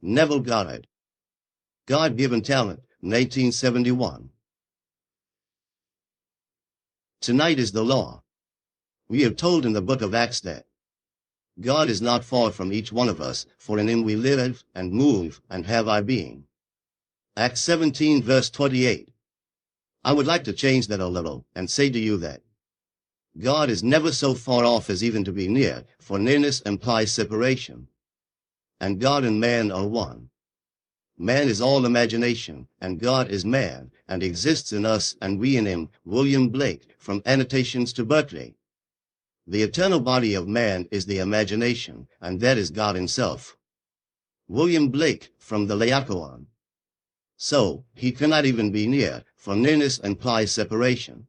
Neville Goddard. God-given talent, 1971. Tonight is the law. We are told in the book of Acts that God is not far from each one of us, for in him we live and move and have our being. Acts 17 verse 28. I would like to change that a little and say to you that God is never so far off as even to be near, for nearness implies separation. And God and man are one. Man is all imagination, and God is man, and exists in us and we in him. William Blake, from Annotations to Berkeley. The eternal body of man is the imagination, and that is God himself. William Blake, from the Laocoon. So, he cannot even be near, for nearness implies separation.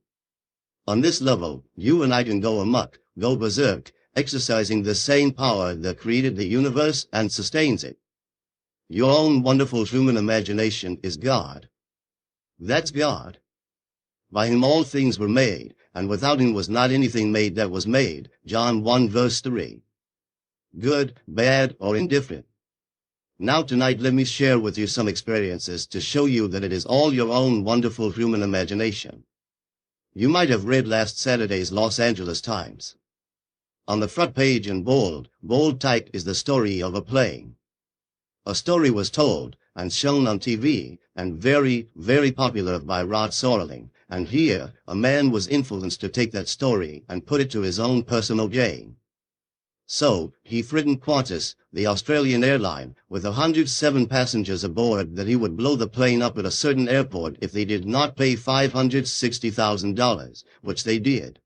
On this level, you and I can go amok, go berserk, exercising the same power that created the universe and sustains it. Your own wonderful human imagination is God. That's God. By him all things were made, and without him was not anything made that was made. John 1 verse 3. Good, bad, or indifferent. Now tonight let me share with you some experiences to show you that it is all your own wonderful human imagination. You might have read last Saturday's Los Angeles Times. On the front page in bold type is the story of a plane. A story was told and shown on TV and very, very popular by Rod Serling, and here a man was influenced to take that story and put it to his own personal gain. So, he threatened Qantas, the Australian airline, with 107 passengers aboard that he would blow the plane up at a certain airport if they did not pay $560,000, which they did.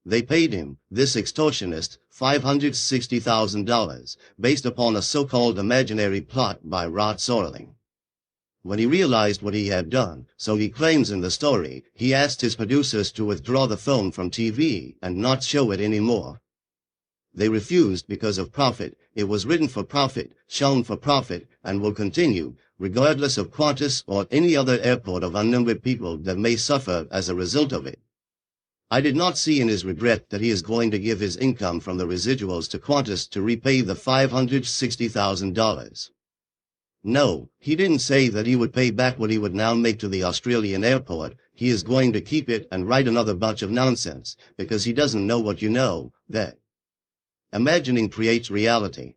They paid him, this extortionist, $560,000, based upon a so-called imaginary plot by Rod Serling. When he realized what he had done, so he claims in the story, he asked his producers to withdraw the film from TV and not show it anymore. They refused because of profit. It was written for profit, shown for profit, and will continue, regardless of Qantas or any other airport of unnumbered people that may suffer as a result of it. I did not see in his regret that he is going to give his income from the residuals to Qantas to repay the $560,000. No, he didn't say that he would pay back what he would now make to the Australian airport. He is going to keep it and write another bunch of nonsense, because he doesn't know what you know, that imagining creates reality.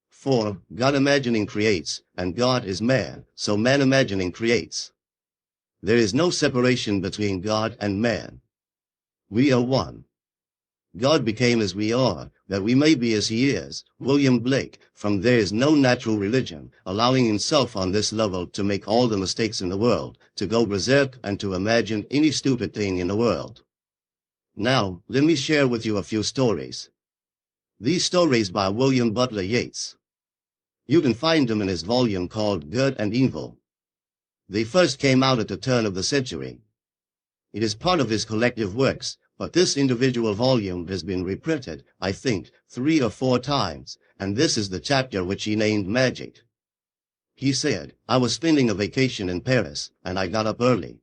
For God imagining creates, and God is man, so man imagining creates. There is no separation between God and man. We are one. God became as we are, that we may be as he is. William Blake, from There is No Natural Religion, allowing himself on this level to make all the mistakes in the world, to go berserk and to imagine any stupid thing in the world. Now, let me share with you a few stories. These stories by William Butler Yeats. You can find them in his volume called Good and Evil. They first came out at the turn of the century. It is part of his collective works, but this individual volume has been reprinted, I think, 3 or 4 times, and this is the chapter which he named Magic. He said, I was spending a vacation in Paris, and I got up early.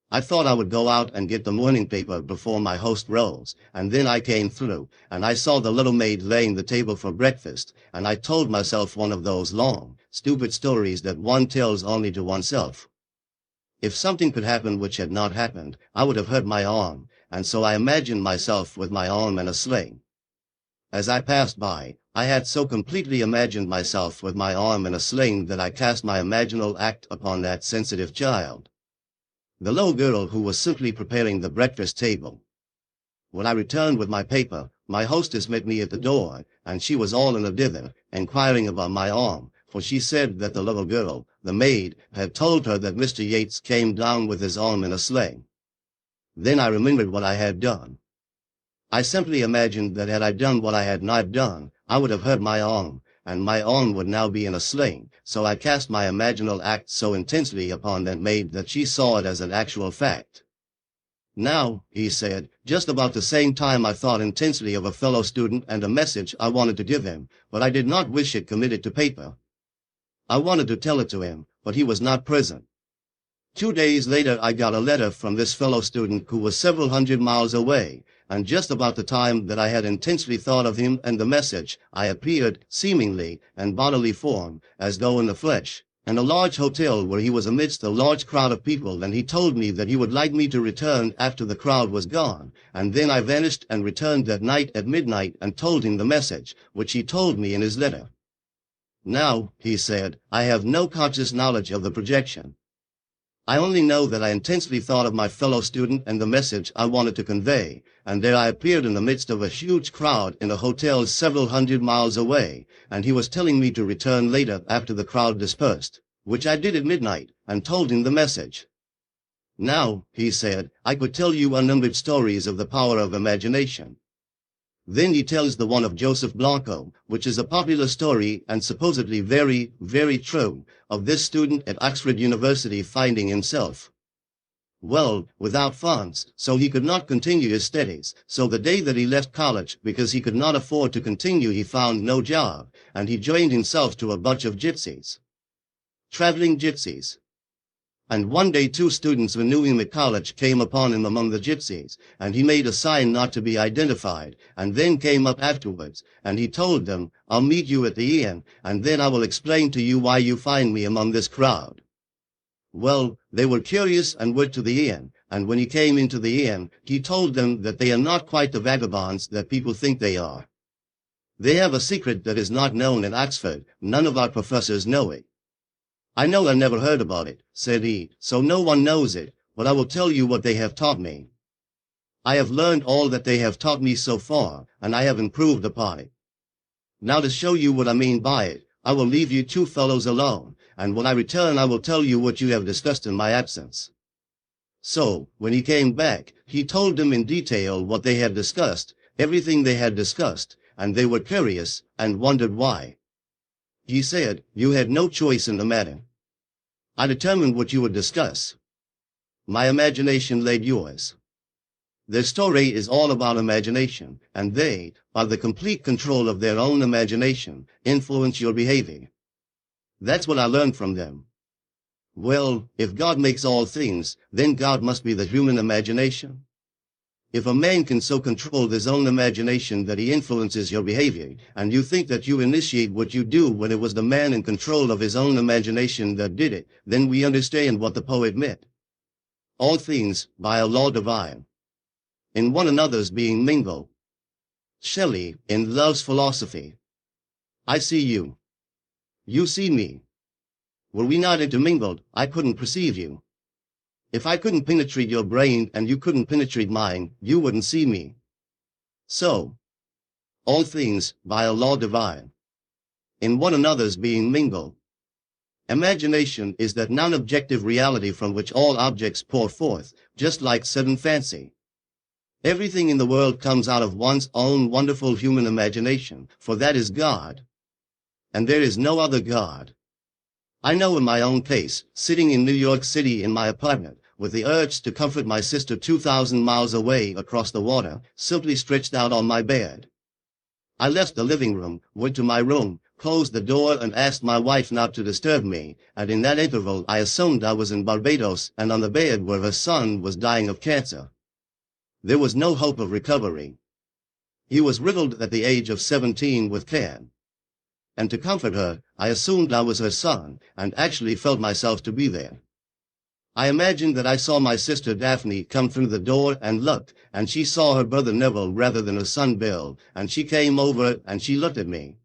I thought I would go out and get the morning paper before my host rose, and then I came through, and I saw the little maid laying the table for breakfast, and I told myself one of those long, stupid stories that one tells only to oneself. If something could happen which had not happened, I would have hurt my arm, and so I imagined myself with my arm in a sling. As I passed by, I had so completely imagined myself with my arm in a sling that I cast my imaginal act upon that sensitive child, the little girl who was simply preparing the breakfast table. When I returned with my paper, my hostess met me at the door, and she was all in a dither, inquiring about my arm, for she said that the little girl, the maid, had told her that Mr. Yeats came down with his arm in a sling. Then I remembered what I had done. I simply imagined that had I done what I had not done, I would have hurt my arm, and my arm would now be in a sling, so I cast my imaginal act so intensely upon that maid that she saw it as an actual fact. Now, he said, just about the same time I thought intensely of a fellow student and a message I wanted to give him, but I did not wish it committed to paper. I wanted to tell it to him, but he was not present. 2 days later I got a letter from this fellow student who was several hundred miles away, and just about the time that I had intensely thought of him and the message, I appeared, seemingly, in bodily form, as though in the flesh, in a large hotel where he was amidst a large crowd of people, and he told me that he would like me to return after the crowd was gone, and then I vanished and returned that night at midnight and told him the message, which he told me in his letter. Now, he said, I have no conscious knowledge of the projection. I only know that I intensely thought of my fellow student and the message I wanted to convey, and there I appeared in the midst of a huge crowd in a hotel several hundred miles away, and he was telling me to return later after the crowd dispersed, which I did at midnight, and told him the message. Now, he said, I could tell you unnumbered stories of the power of imagination. Then he tells the one of Joseph Blanco, which is a popular story and supposedly very, very true, of this student at Oxford University finding himself, well, without funds, so he could not continue his studies. So the day that he left college, because he could not afford to continue, he found no job, and he joined himself to a bunch of gypsies. Traveling gypsies. And one day 2 students who knew him at college came upon him among the gypsies, and he made a sign not to be identified, and then came up afterwards, and he told them, I'll meet you at the inn, and then I will explain to you why you find me among this crowd. Well, they were curious and went to the inn, and when he came into the inn, he told them that they are not quite the vagabonds that people think they are. They have a secret that is not known at Oxford. None of our professors know it. I know I never heard about it, said he, so no one knows it, but I will tell you what they have taught me. I have learned all that they have taught me so far, and I have improved upon it. Now to show you what I mean by it, I will leave you 2 fellows alone, and when I return I will tell you what you have discussed in my absence. So, when he came back, he told them in detail what they had discussed, everything they had discussed, and they were curious, and wondered why. He said, you had no choice in the matter. I determined what you would discuss. My imagination led yours. Their story is all about imagination, and they, by the complete control of their own imagination, influence your behavior. That's what I learned from them. Well, if God makes all things, then God must be the human imagination. If a man can so control his own imagination that he influences your behavior, and you think that you initiate what you do when it was the man in control of his own imagination that did it, then we understand what the poet meant. All things, by a law divine, in one another's being mingled. Shelley, in Love's Philosophy. I see you. You see me. Were we not intermingled, I couldn't perceive you. If I couldn't penetrate your brain and you couldn't penetrate mine, you wouldn't see me. So, all things, by a law divine, in one another's being mingled. Imagination is that non-objective reality from which all objects pour forth, just like sudden fancy. Everything in the world comes out of one's own wonderful human imagination, for that is God. And there is no other God. I know in my own case, sitting in New York City in my apartment, with the urge to comfort my sister 2,000 miles away across the water, simply stretched out on my bed. I left the living room, went to my room, closed the door and asked my wife not to disturb me, and in that interval I assumed I was in Barbados and on the bed where her son was dying of cancer. There was no hope of recovery. He was riddled at the age of 17 with cancer. And to comfort her, I assumed I was her son, and actually felt myself to be there. I imagined that I saw my sister Daphne come through the door and looked, and she saw her brother Neville rather than her son Bill, and she came over and she looked at me.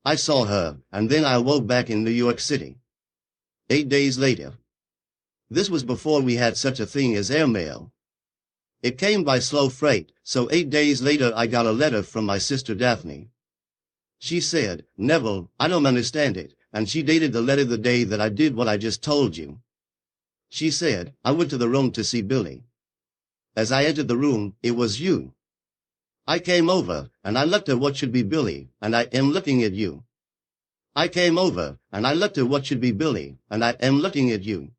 I saw her, and then I awoke back in New York City. 8 days later. This was before we had such a thing as airmail. It came by slow freight, so 8 days later I got a letter from my sister Daphne. She said, Neville, I don't understand it, and she dated the letter the day that I did what I just told you. She said, I went to the room to see Billy. As I entered the room, it was you. I came over, and I looked at what should be Billy, and I am looking at you. I came over, and I looked at what should be Billy, and I am looking at you.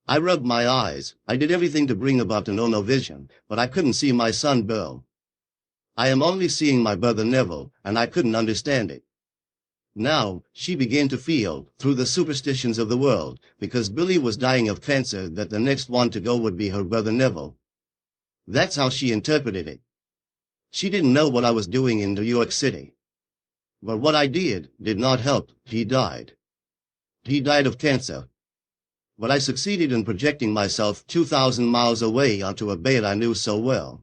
I rubbed my eyes, I did everything to bring about an no vision, but I couldn't see my son Bill. I am only seeing my brother Neville, and I couldn't understand it. Now, she began to feel, through the superstitions of the world, because Billy was dying of cancer, that the next one to go would be her brother Neville. That's how she interpreted it. She didn't know what I was doing in New York City. But what I did not help. He died. He died of cancer. But I succeeded in projecting myself 2,000 miles away onto a bed I knew so well.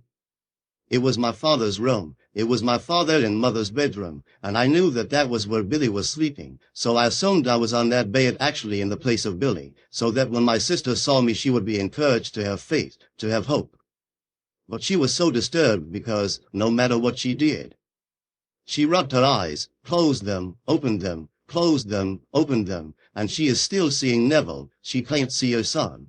It was my father's room. It was my father and mother's bedroom, and I knew that that was where Billy was sleeping, so I assumed I was on that bed actually in the place of Billy, so that when my sister saw me she would be encouraged to have faith, to have hope. But she was so disturbed because, no matter what she did, she rubbed her eyes, closed them, opened them, closed them, opened them, and she is still seeing Neville. She can't see her son.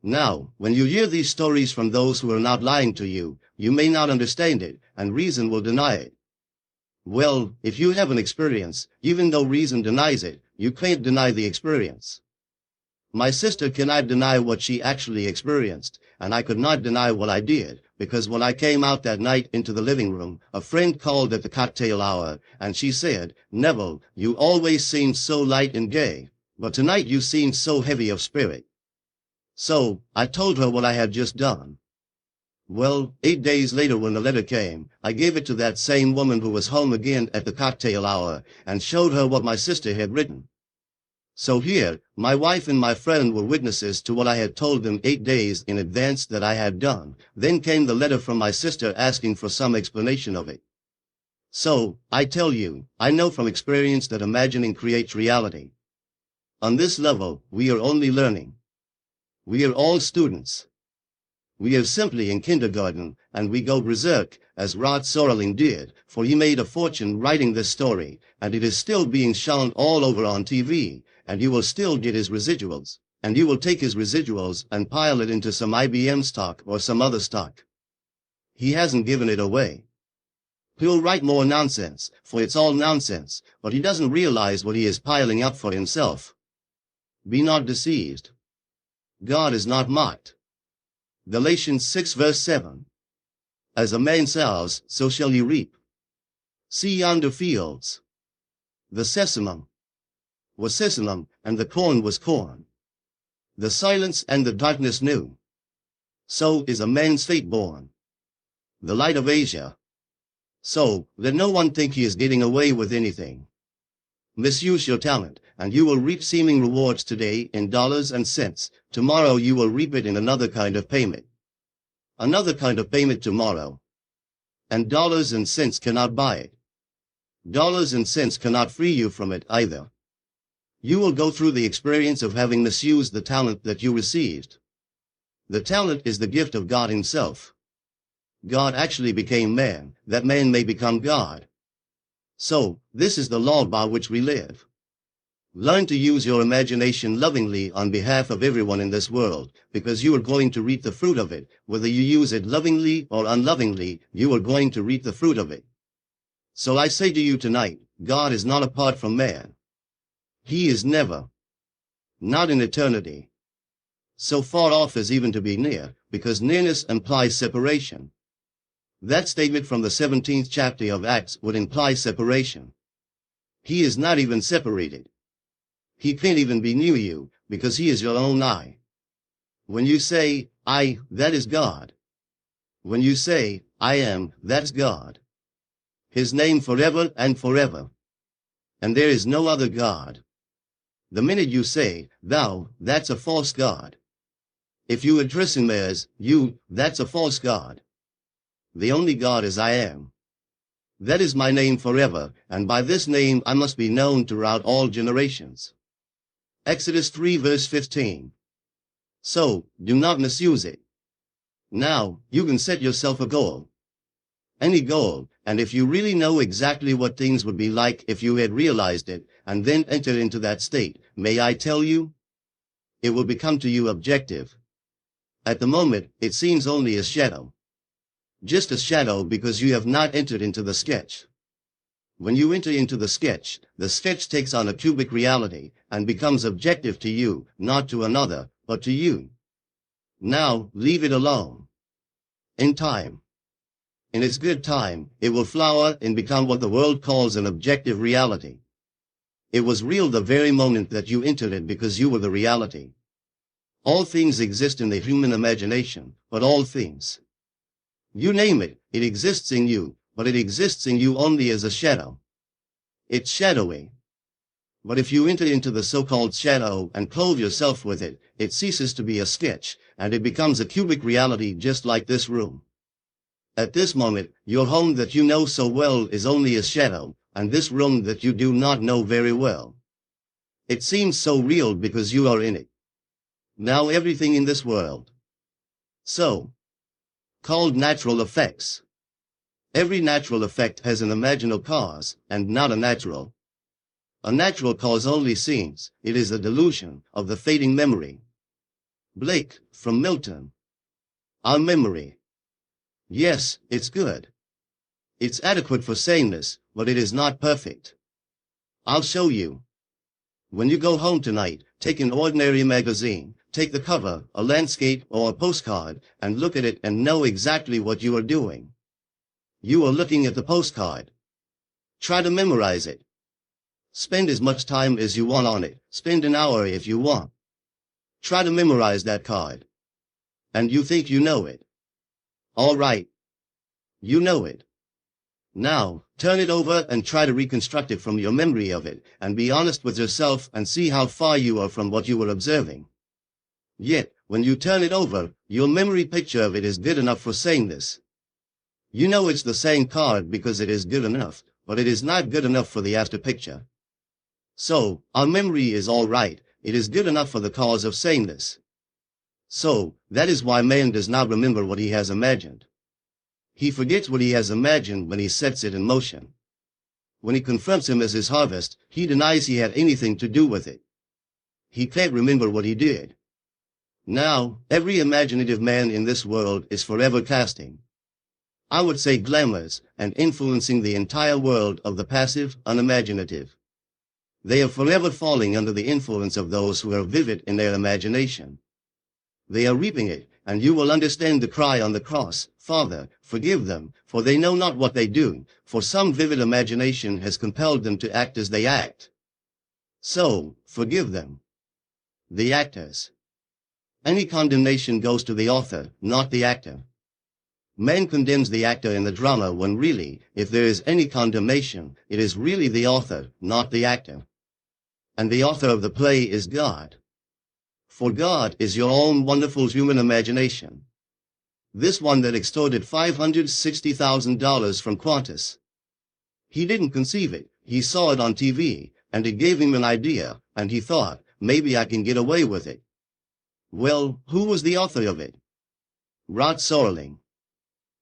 Now, when you hear these stories from those who are not lying to you, you may not understand it, and reason will deny it. Well, if you have an experience, even though reason denies it, you can't deny the experience. My sister cannot deny what she actually experienced, and I could not deny what I did, because when I came out that night into the living room, a friend called at the cocktail hour, and she said, "Neville, you always seem so light and gay, but tonight you seem so heavy of spirit." So, I told her what I had just done. Well, 8 days later when the letter came, I gave it to that same woman who was home again at the cocktail hour, and showed her what my sister had written. So here, my wife and my friend were witnesses to what I had told them 8 days in advance that I had done. Then came the letter from my sister asking for some explanation of it. So, I tell you, I know from experience that imagining creates reality. On this level, we are only learning. We are all students. We are simply in kindergarten, and we go berserk, as Rod Serling did, for he made a fortune writing this story, and it is still being shown all over on TV, and you will still get his residuals, and you will take his residuals and pile it into some IBM stock or some other stock. He hasn't given it away. He'll write more nonsense, for it's all nonsense, but he doesn't realize what he is piling up for himself. Be not deceived. God is not mocked. Galatians 6 verse 7. As a man sows, so shall he reap. See yonder fields. The sesamum was sesamum, and the corn was corn. The silence and the darkness knew. So is a man's fate born. The light of Asia. So, let no one think he is getting away with anything. Misuse your talent, and you will reap seeming rewards today in dollars and cents. Tomorrow you will reap it in another kind of payment. Another kind of payment tomorrow. And dollars and cents cannot buy it. Dollars and cents cannot free you from it either. You will go through the experience of having misused the talent that you received. The talent is the gift of God himself. God actually became man, that man may become God. So, this is the law by which we live. Learn to use your imagination lovingly on behalf of everyone in this world, because you are going to reap the fruit of it. Whether you use it lovingly or unlovingly, you are going to reap the fruit of it. So I say to you tonight, God is not apart from man. He is never, not in eternity, so far off as even to be near, because nearness implies separation. That statement from the 17th chapter of Acts would imply separation. He is not even separated. He can't even be near you, because he is your own I. When you say, I, that is God. When you say, I am, that's God. His name forever and forever. And there is no other God. The minute you say, thou, that's a false God. If you address him as, you, that's a false God. The only God is I am. That is my name forever, and by this name I must be known throughout all generations. Exodus 3 verse 15. So, do not misuse it. Now, you can set yourself a goal. Any goal, and if you really know exactly what things would be like if you had realized it, and then entered into that state, may I tell you? It will become to you objective. At the moment, it seems only a shadow. Just a shadow because you have not entered into the sketch. When you enter into the sketch takes on a cubic reality and becomes objective to you, not to another, but to you. Now, leave it alone. In time, in its good time, it will flower and become what the world calls an objective reality. It was real the very moment that you entered it because you were the reality. All things exist in the human imagination, but all things. You name it, it exists in you, but it exists in you only as a shadow. It's shadowy. But if you enter into the so-called shadow and clothe yourself with it, it ceases to be a sketch, and it becomes a cubic reality just like this room. At this moment, your home that you know so well is only a shadow, and this room that you do not know very well. It seems so real because you are in it. Now everything in this world, called natural effects. Every natural effect has an imaginal cause, and not a natural. A natural cause only seems, it is a delusion of the fading memory. Blake, from Milton. Our memory. Yes, it's good. It's adequate for saneness, but it is not perfect. I'll show you. When you go home tonight, take an ordinary magazine, take the cover, a landscape or a postcard, and look at it and know exactly what you are doing. You are looking at the postcard. Try to memorize it. Spend as much time as you want on it. Spend an hour if you want. Try to memorize that card. And you think you know it. All right. You know it. Now, turn it over and try to reconstruct it from your memory of it, and be honest with yourself and see how far you are from what you were observing. Yet, when you turn it over, your memory picture of it is good enough for saneness. You know it's the same card because it is good enough, but it is not good enough for the after picture. So, our memory is all right, it is good enough for the cause of saneness. So, that is why man does not remember what he has imagined. He forgets what he has imagined when he sets it in motion. When he confronts him as his harvest, he denies he had anything to do with it. He can't remember what he did. Now, every imaginative man in this world is forever casting, I would say, glamours, and influencing the entire world of the passive, unimaginative. They are forever falling under the influence of those who are vivid in their imagination. They are reaping it, and you will understand the cry on the cross, Father, forgive them, for they know not what they do, for some vivid imagination has compelled them to act as they act. So, forgive them. The actors. Any condemnation goes to the author, not the actor. Man condemns the actor in the drama when really, if there is any condemnation, it is really the author, not the actor. And the author of the play is God. For God is your own wonderful human imagination. This one that extorted $560,000 from Qantas. He didn't conceive it, he saw it on TV, and it gave him an idea, and he thought, maybe I can get away with it. Well, who was the author of it? Serling.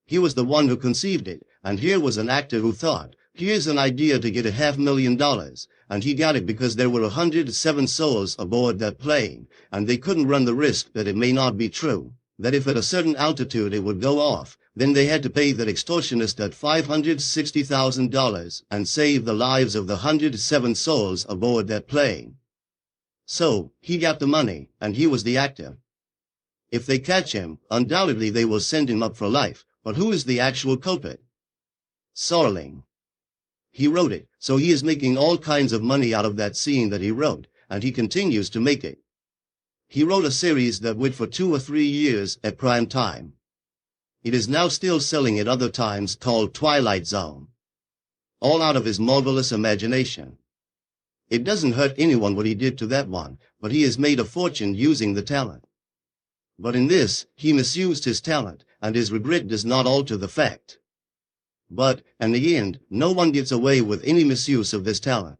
He was the one who conceived it, and here was an actor who thought, here's an idea to get $500,000, and he got it because there were 107 souls aboard that plane, and they couldn't run the risk that it may not be true, that if at a certain altitude it would go off, then they had to pay that extortionist that $560,000 and save the lives of the 107 souls aboard that plane. So, he got the money, and he was the actor. If they catch him, undoubtedly they will send him up for life, but who is the actual culprit? Serling. He wrote it, so he is making all kinds of money out of that scene that he wrote, and he continues to make it. He wrote a series that went for 2 or 3 years at prime time. It is now still selling at other times, called Twilight Zone. All out of his marvelous imagination. It doesn't hurt anyone what he did to that one, but he has made a fortune using the talent. But in this, he misused his talent, and his regret does not alter the fact. But, in the end, no one gets away with any misuse of this talent.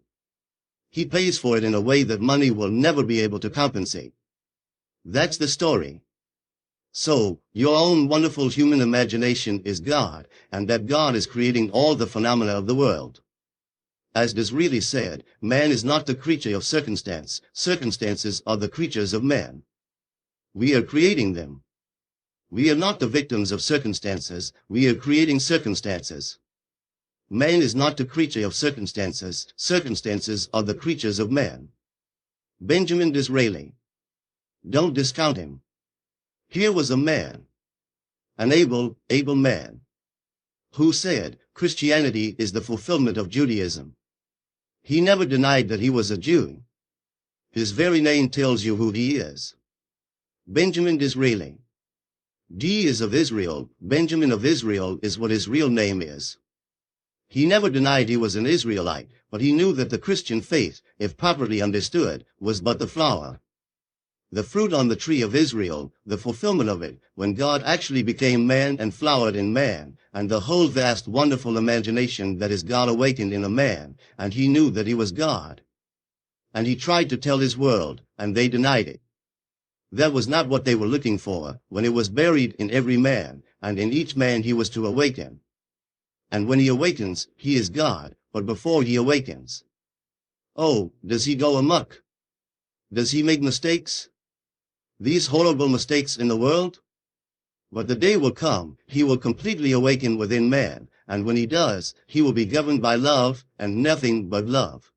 He pays for it in a way that money will never be able to compensate. That's the story. So, your own wonderful human imagination is God, and that God is creating all the phenomena of the world. As Disraeli said, man is not the creature of circumstance, circumstances are the creatures of man. We are creating them. We are not the victims of circumstances, we are creating circumstances. Man is not the creature of circumstances, circumstances are the creatures of man. Benjamin Disraeli. Don't discount him. Here was a man, an able man, who said, Christianity is the fulfillment of Judaism. He never denied that he was a Jew. His very name tells you who he is. Benjamin Disraeli. D is of Israel. Benjamin of Israel is what his real name is. He never denied he was an Israelite, but he knew that the Christian faith, if properly understood, was but the flower. The fruit on the tree of Israel, the fulfillment of it, when God actually became man and flowered in man, and the whole vast wonderful imagination that is God awakened in a man, and he knew that he was God. And he tried to tell his world, and they denied it. That was not what they were looking for, when it was buried in every man, and in each man he was to awaken. And when he awakens, he is God, but before he awakens. Oh, does he go amok? Does he make mistakes? These horrible mistakes in the world? But the day will come, he will completely awaken within man, and when he does, he will be governed by love, and nothing but love.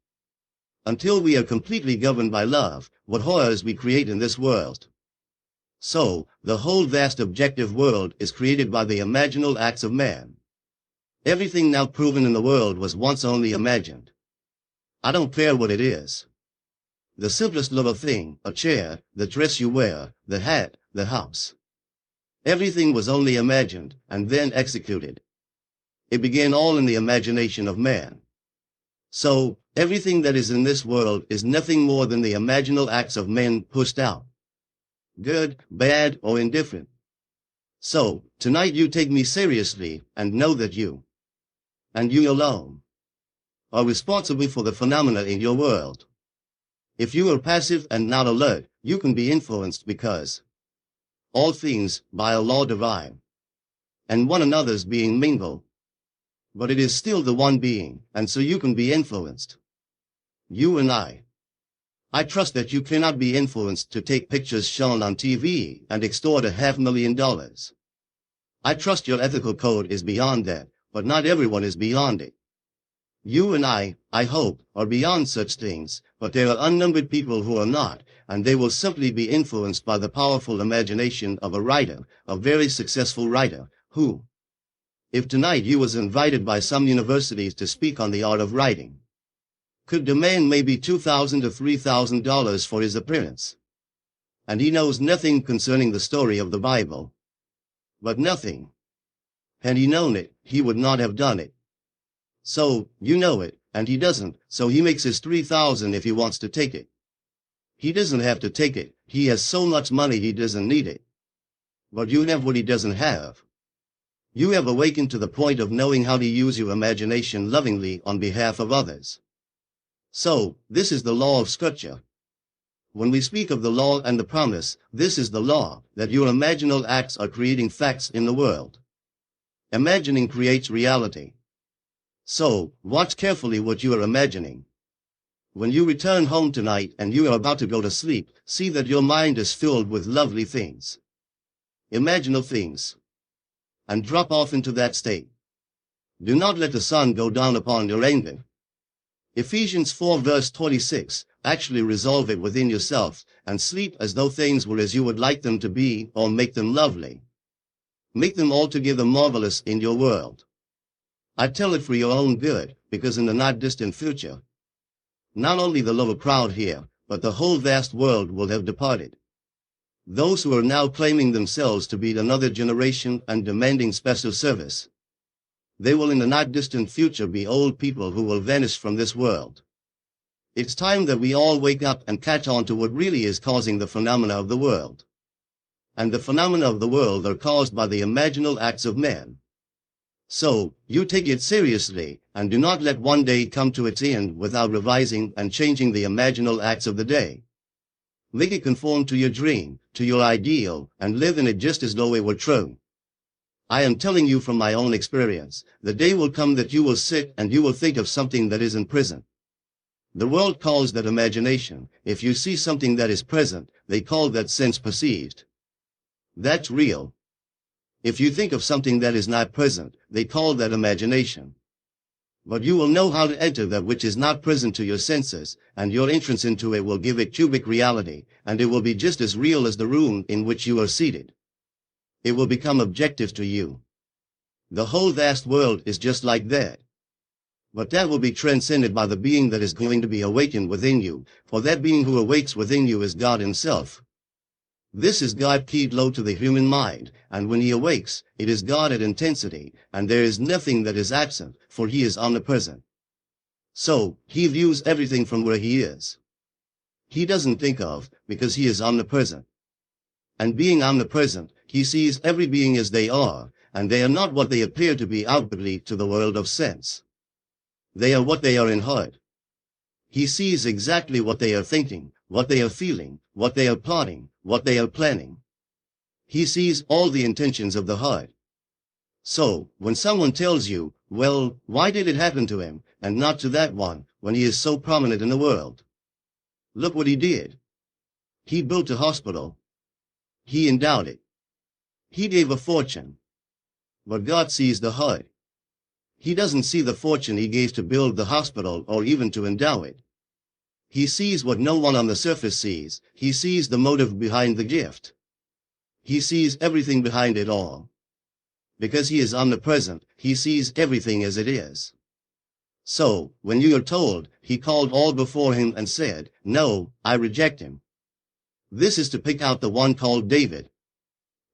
Until we are completely governed by love, what horrors we create in this world. So, the whole vast objective world is created by the imaginal acts of man. Everything now proven in the world was once only imagined. I don't care what it is. The simplest little thing, a chair, the dress you wear, the hat, the house. Everything was only imagined, and then executed. It began all in the imagination of man. So, everything that is in this world is nothing more than the imaginal acts of men pushed out. Good, bad, or indifferent. So, tonight you take me seriously, and know that you, and you alone, are responsible for the phenomena in your world. If you are passive and not alert, you can be influenced because all things, by a law divine, and one another's being mingled. But it is still the one being, and so you can be influenced. You and I trust that you cannot be influenced to take pictures shown on TV and extort $500,000. I trust your ethical code is beyond that, but not everyone is beyond it. You and I hope, are beyond such things, but there are unnumbered people who are not, and they will simply be influenced by the powerful imagination of a writer, a very successful writer, who, if tonight you was invited by some universities to speak on the art of writing, could demand maybe $2,000 to $3,000 for his appearance. And he knows nothing concerning the story of the Bible. But nothing. Had he known it, he would not have done it. So, you know it, and he doesn't, so he makes his $3,000 if he wants to take it. He doesn't have to take it, he has so much money he doesn't need it. But you have what he doesn't have. You have awakened to the point of knowing how to use your imagination lovingly on behalf of others. So, this is the law of Scripture. When we speak of the law and the promise, this is the law, that your imaginal acts are creating facts in the world. Imagining creates reality. So, watch carefully what you are imagining. When you return home tonight and you are about to go to sleep, see that your mind is filled with lovely things. Imaginal things. And drop off into that state. Do not let the sun go down upon your anger. Ephesians 4 verse 26, actually resolve it within yourself, and sleep as though things were as you would like them to be, or make them lovely. Make them altogether marvelous in your world. I tell it for your own good, because in the not distant future, not only the little crowd here, but the whole vast world will have departed. Those who are now claiming themselves to be another generation and demanding special service, they will in the not distant future be old people who will vanish from this world. It's time that we all wake up and catch on to what really is causing the phenomena of the world. And the phenomena of the world are caused by the imaginal acts of men. So, you take it seriously, and do not let one day come to its end without revising and changing the imaginal acts of the day. Make it conform to your dream, to your ideal, and live in it just as though it were true. I am telling you from my own experience, the day will come that you will sit and you will think of something that isn't present. The world calls that imagination. If you see something that is present, they call that sense perceived. That's real. If you think of something that is not present, they call that imagination. But you will know how to enter that which is not present to your senses, and your entrance into it will give it cubic reality, and it will be just as real as the room in which you are seated. It will become objective to you. The whole vast world is just like that. But that will be transcended by the being that is going to be awakened within you, for that being who awakes within you is God Himself. This is God keyed low to the human mind, and when he awakes, it is God at intensity, and there is nothing that is absent, for he is omnipresent. So, he views everything from where he is. He doesn't think of, because he is omnipresent. And being omnipresent, he sees every being as they are, and they are not what they appear to be outwardly to the world of sense. They are what they are in heart. He sees exactly what they are thinking, what they are feeling, what they are plotting, what they are planning. He sees all the intentions of the heart. So, when someone tells you, well, why did it happen to him, and not to that one, when he is so prominent in the world? Look what he did. He built a hospital. He endowed it. He gave a fortune. But God sees the heart. He doesn't see the fortune he gave to build the hospital or even to endow it. He sees what no one on the surface sees. He sees the motive behind the gift. He sees everything behind it all. Because he is omnipresent, he sees everything as it is. So, when you are told, he called all before him and said, no, I reject him. This is to pick out the one called David.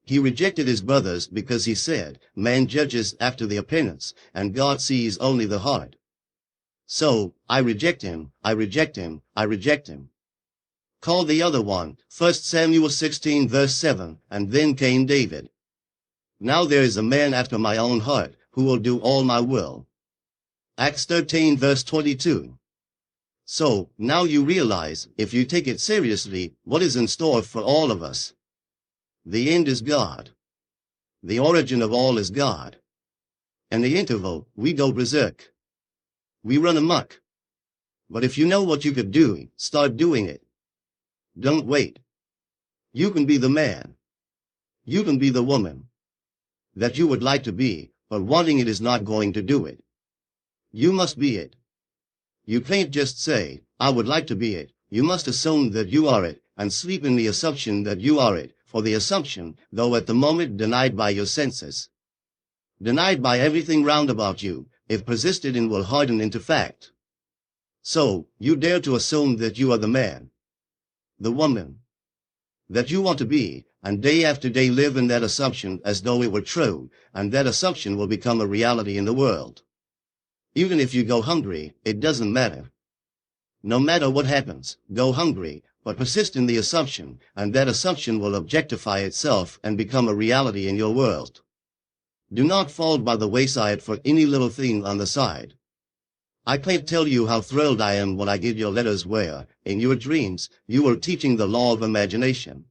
He rejected his brothers because he said, man judges after the appearance, and God sees only the heart. So, I reject him, I reject him, I reject him. Call the other one, 1 Samuel 16 verse 7, and then came David. Now there is a man after my own heart, who will do all my will. Acts 13 verse 22. So, now you realize, if you take it seriously, what is in store for all of us. The end is God. The origin of all is God. In the interval, we go berserk. We run amok. But if you know what you could do, start doing it. Don't wait. You can be the man. You can be the woman that you would like to be, but wanting it is not going to do it. You must be it. You can't just say, I would like to be it. You must assume that you are it, and sleep in the assumption that you are it, for the assumption, though at the moment denied by your senses, denied by everything round about you, if persisted in will harden into fact. So, you dare to assume that you are the man, the woman, that you want to be, and day after day live in that assumption as though it were true, and that assumption will become a reality in the world. Even if you go hungry, it doesn't matter. No matter what happens, go hungry, but persist in the assumption, and that assumption will objectify itself and become a reality in your world. Do not fall by the wayside for any little thing on the side. I can't tell you how thrilled I am when I get your letters where, in your dreams, you are teaching the law of imagination.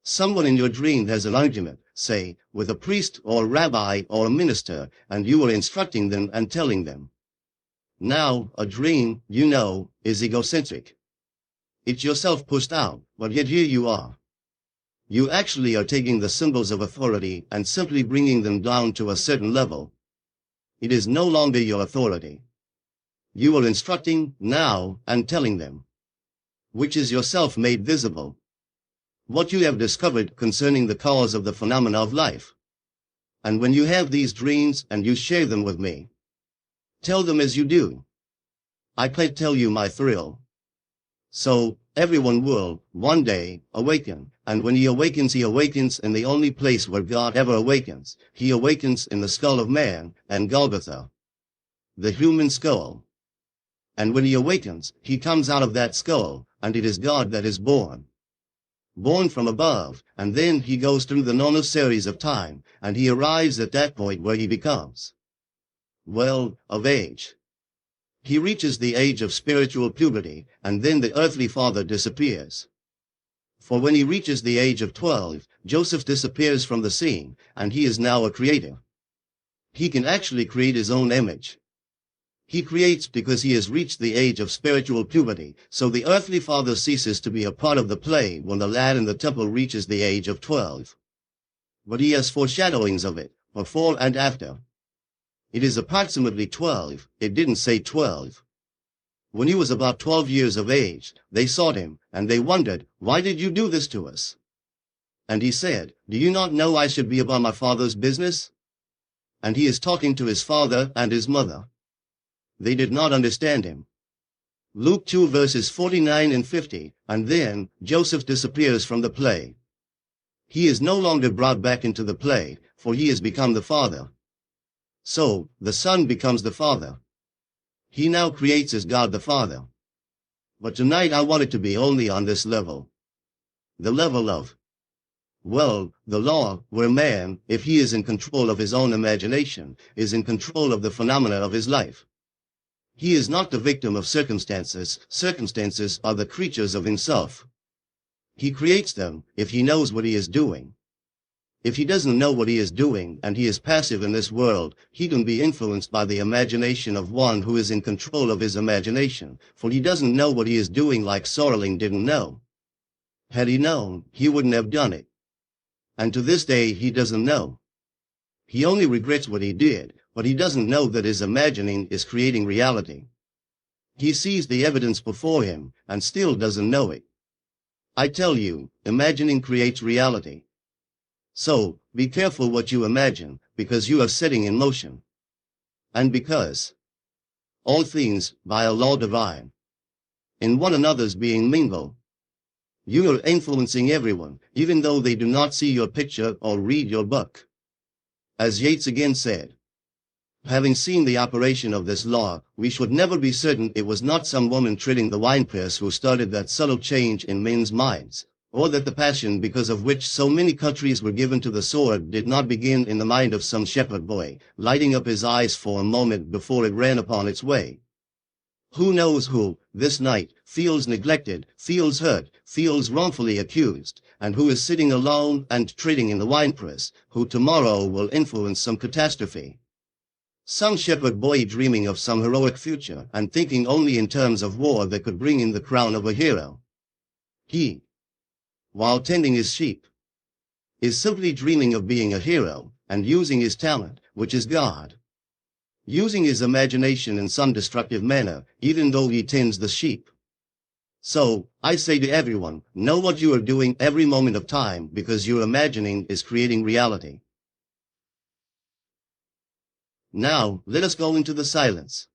Someone in your dream has an argument, say, with a priest or a rabbi or a minister, and you are instructing them and telling them. Now, a dream, you know, is egocentric. It's yourself pushed out, but yet here you are. You actually are taking the symbols of authority and simply bringing them down to a certain level. It is no longer your authority. You are instructing now and telling them, which is yourself made visible. What you have discovered concerning the cause of the phenomena of life. And when you have these dreams and you share them with me, tell them as you do. I can't tell you my thrill. So, everyone will, one day, awaken, and when he awakens in the only place where God ever awakens. He awakens in the skull of man, and Golgotha, the human skull. And when he awakens, he comes out of that skull, and it is God that is born. Born from above, and then he goes through the normal series of time, and he arrives at that point where he becomes, well, of age. He reaches the age of spiritual puberty, and then the earthly father disappears. For when he reaches the age of 12, Joseph disappears from the scene, and he is now a creator. He can actually create his own image. He creates because he has reached the age of spiritual puberty, so the earthly father ceases to be a part of the play when the lad in the temple reaches the age of 12. But he has foreshadowings of it, before and after. It is approximately 12, it didn't say 12. When he was about 12 years of age, they sought him, and they wondered, why did you do this to us? And he said, do you not know I should be about my father's business? And he is talking to his father and his mother. They did not understand him. Luke 2 verses 49 and 50, and then Joseph disappears from the play. He is no longer brought back into the play, for he has become the Father. So, the Son becomes the Father. He now creates as God the Father. But tonight I want it to be only on this level. The level of, well, the law, where man, if he is in control of his own imagination, is in control of the phenomena of his life. He is not the victim of circumstances. Circumstances are the creatures of himself. He creates them if he knows what he is doing. If he doesn't know what he is doing and he is passive in this world, he can be influenced by the imagination of one who is in control of his imagination, for he doesn't know what he is doing like Serling didn't know. Had he known, he wouldn't have done it. And to this day he doesn't know. He only regrets what he did, but he doesn't know that his imagining is creating reality. He sees the evidence before him and still doesn't know it. I tell you, imagining creates reality. So, be careful what you imagine, because you are setting in motion. And because all things, by a law divine, in one another's being mingle, you are influencing everyone, even though they do not see your picture or read your book. As Yeats again said, having seen the operation of this law, we should never be certain it was not some woman treading the winepress who started that subtle change in men's minds, or that the passion because of which so many countries were given to the sword did not begin in the mind of some shepherd boy, lighting up his eyes for a moment before it ran upon its way. Who knows who, this night, feels neglected, feels hurt, feels wrongfully accused, and who is sitting alone and treading in the winepress, who tomorrow will influence some catastrophe. Some shepherd boy dreaming of some heroic future and thinking only in terms of war that could bring in the crown of a hero. He, while tending his sheep, is simply dreaming of being a hero and using his talent, which is God. Using his imagination in some destructive manner, even though he tends the sheep. So, I say to everyone, know what you are doing every moment of time because your imagining is creating reality. Now, let us go into the silence.